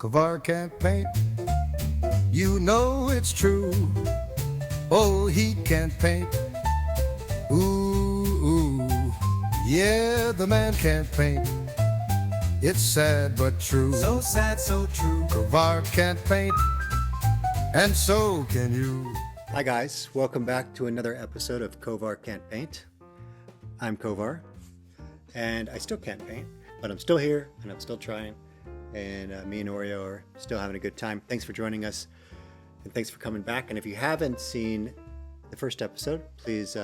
Kovar can't paint, you know it's true. Oh, he can't paint. Ooh, yeah, the man can't paint. It's sad but true. So sad, so true. Kovar can't paint, and so can you. Hi guys, welcome back to another episode of Kovar Can't Paint. I'm Kovar, and I still can't paint, but I'm still here and I'm still trying. And me and Oreo are still having a good time. Thanks for joining us, and thanks for coming back. And if you haven't seen the first episode, please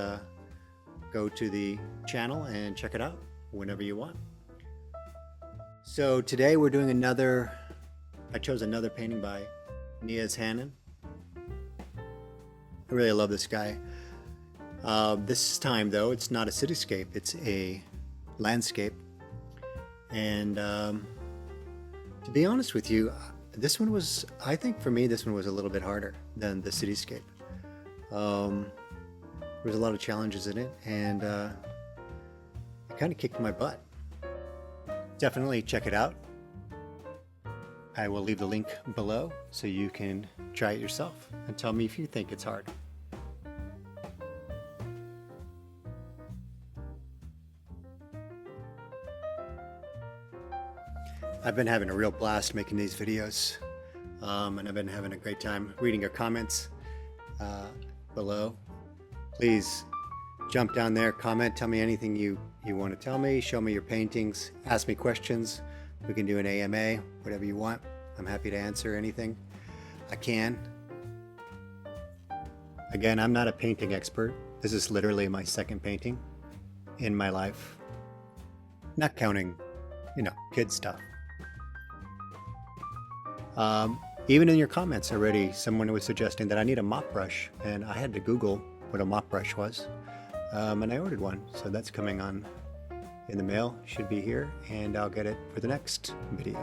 go to the channel and check it out whenever you want. So today we're doing I chose another painting by Niaz Hannan. I really love this guy. This time though, it's not a cityscape, it's a landscape. And to be honest with you, I think for me, this one was a little bit harder than the cityscape. There was a lot of challenges in it, and it kind of kicked my butt. Definitely check it out. I will leave the link below so you can try it yourself and tell me if you think it's hard. I've been having a real blast making these videos, and I've been having a great time reading your comments below. Please jump down there, comment, tell me anything you want to tell me, show me your paintings, ask me questions. We can do an AMA, whatever you want. I'm happy to answer anything I can. Again, I'm not a painting expert. This is literally my second painting in my life. Not counting, kid stuff. Even in your comments already, someone was suggesting that I need a mop brush, and I had to Google what a mop brush was, and I ordered one. So that's coming on in the mail, should be here, and I'll get it for the next video.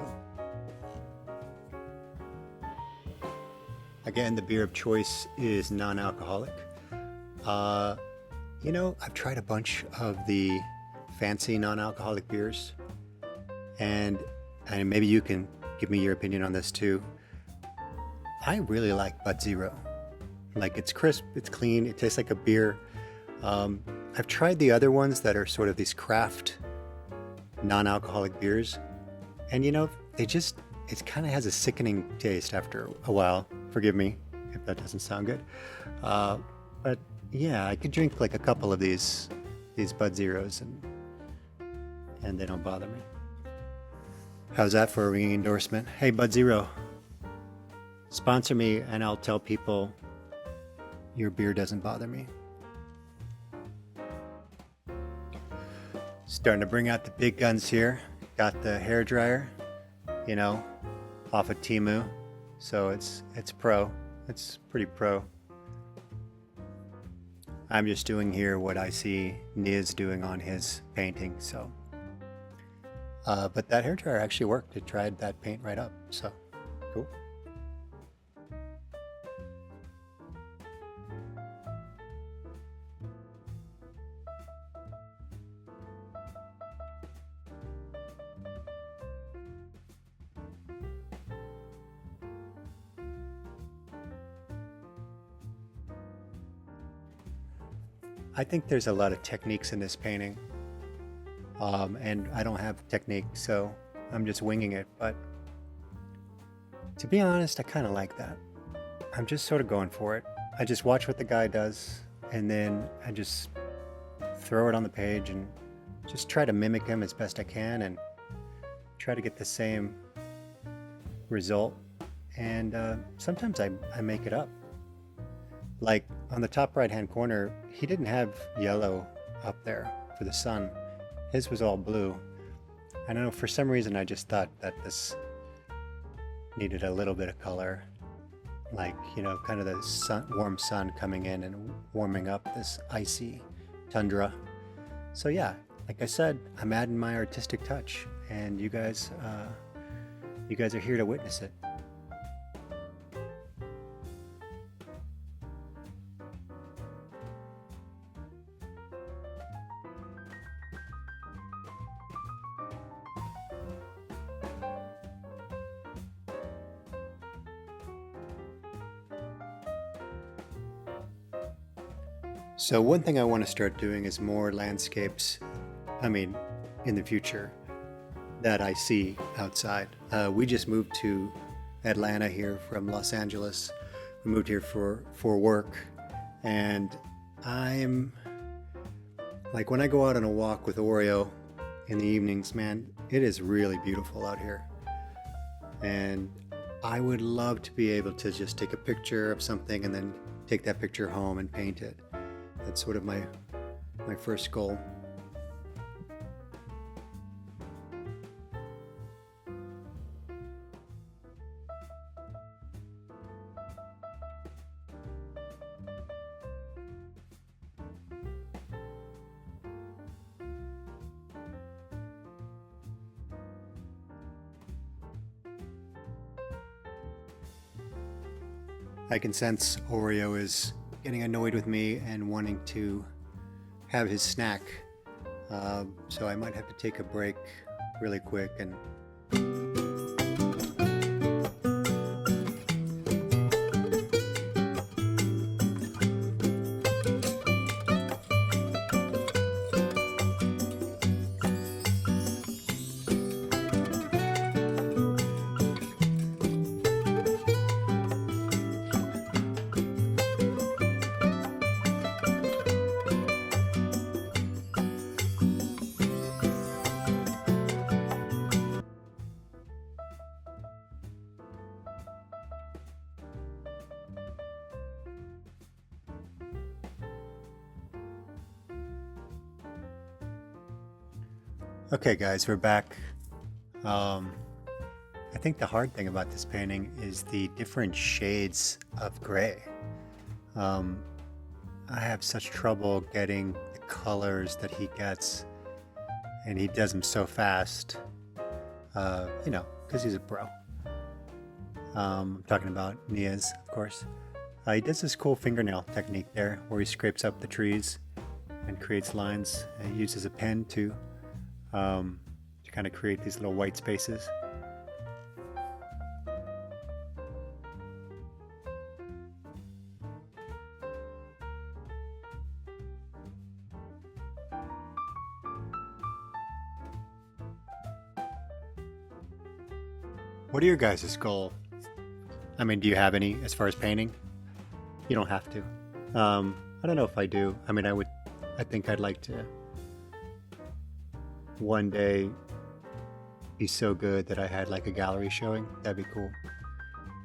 Again, the beer of choice is non-alcoholic. I've tried a bunch of the fancy non-alcoholic beers, and maybe you can give me your opinion on this too. I really like Bud Zero. Like, it's crisp, it's clean, it tastes like a beer. I've tried the other ones that are sort of these craft non-alcoholic beers, and it kind of has a sickening taste after a while. Forgive me if that doesn't sound good. But yeah, I could drink like a couple of these Bud Zeros and they don't bother me. How's that for a ringing endorsement? Hey, Bud Zero, sponsor me and I'll tell people your beer doesn't bother me. Starting to bring out the big guns here. Got the hair dryer, off of Temu. So it's pro. It's pretty pro. I'm just doing here what I see Niaz doing on his painting, so. But that hairdryer actually worked. It dried that paint right up, so cool. I think there's a lot of techniques in this painting. And I don't have technique, so I'm just winging it. But to be honest, I kind of like that. I'm just sort of going for it. I just watch what the guy does, and then I just throw it on the page and just try to mimic him as best I can and try to get the same result. And sometimes I make it up. Like on the top right-hand corner, he didn't have yellow up there for the sun. His was all blue. I don't know, for some reason I just thought that this needed a little bit of color. Like, kind of the warm sun coming in and warming up this icy tundra. So yeah, like I said, I'm adding my artistic touch, and you guys are here to witness it. So one thing I want to start doing is more landscapes, I mean, in the future, that I see outside. We just moved to Atlanta here from Los Angeles. We moved here for work, and I'm like, when I go out on a walk with Oreo in the evenings, man, it is really beautiful out here. And I would love to be able to just take a picture of something and then take that picture home and paint it. That's sort of my first goal. I can sense Oreo is getting annoyed with me and wanting to have his snack. So I might have to take a break really quick and Okay guys, we're back. I think the hard thing about this painting is the different shades of gray. I have such trouble getting the colors that he gets, and he does them so fast, because he's a pro. I'm talking about Niaz, of course. He does this cool fingernail technique there where he scrapes up the trees and creates lines. He uses a pen to kind of create these little white spaces. What are your guys' goal? I mean, do you have any as far as painting? You don't have to. I don't know if I do. I mean, I think I'd like to one day be so good that I had like a gallery showing. That'd be cool.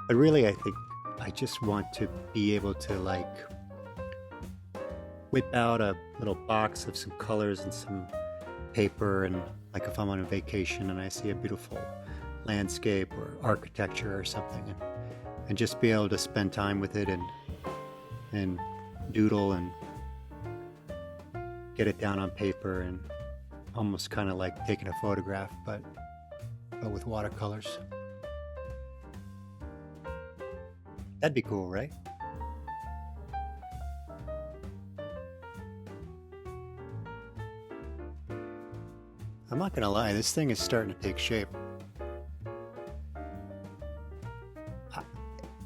But really, I think I just want to be able to like whip out a little box of some colors and some paper, and like if I'm on a vacation and I see a beautiful landscape or architecture or something, and just be able to spend time with it and doodle and get it down on paper, and almost kind of like taking a photograph, but with watercolors. That'd be cool, right? I'm not gonna lie, this thing is starting to take shape.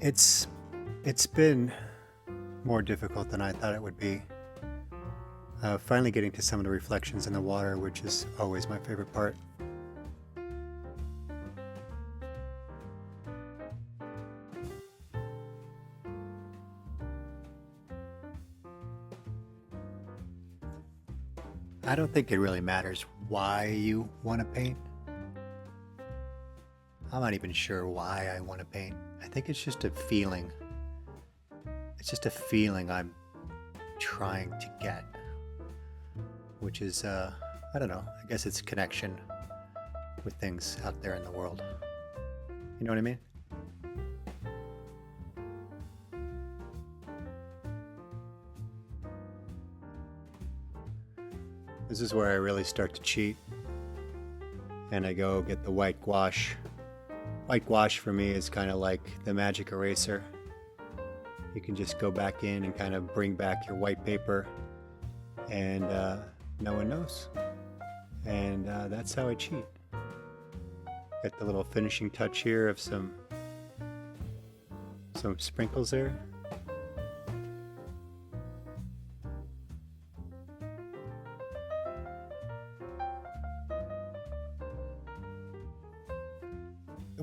It's been more difficult than I thought it would be. Finally getting to some of the reflections in the water, which is always my favorite part. I don't think it really matters why you want to paint. I'm not even sure why I want to paint. I think it's just a feeling. It's just a feeling I'm trying to get, which is, I don't know, I guess it's connection with things out there in the world. You know what I mean? This is where I really start to cheat, and I go get the white gouache. White gouache for me is kind of like the magic eraser. You can just go back in and kind of bring back your white paper, and no one knows. And that's how I cheat. Got the little finishing touch here of some sprinkles there.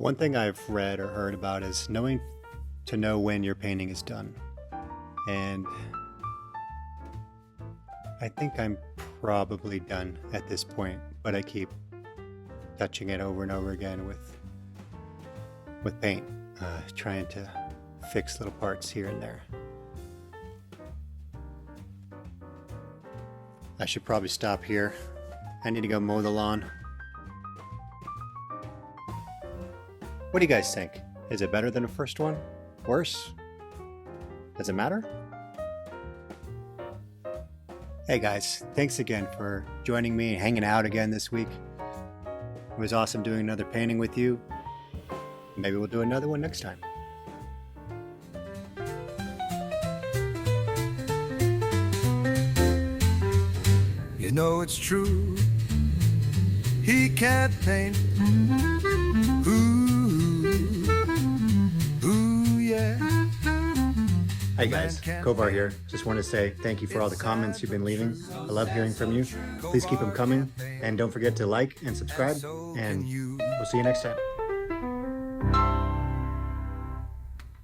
The one thing I've read or heard about is knowing to know when your painting is done. And I think I'm probably done at this point, but I keep touching it over and over again with paint, trying to fix little parts here and there. I should probably stop here. I need to go mow the lawn. What do you guys think? Is it better than the first one? Worse? Does it matter? Hey guys, thanks again for joining me and hanging out again this week. It was awesome doing another painting with you. Maybe we'll do another one next time. You know it's true. He can't paint. Ooh, yeah. Hey guys, Kovar here. Just want to say thank you for all the comments you've been leaving. I love hearing from you. Please keep them coming. And don't forget to like and subscribe. And we'll see you next time.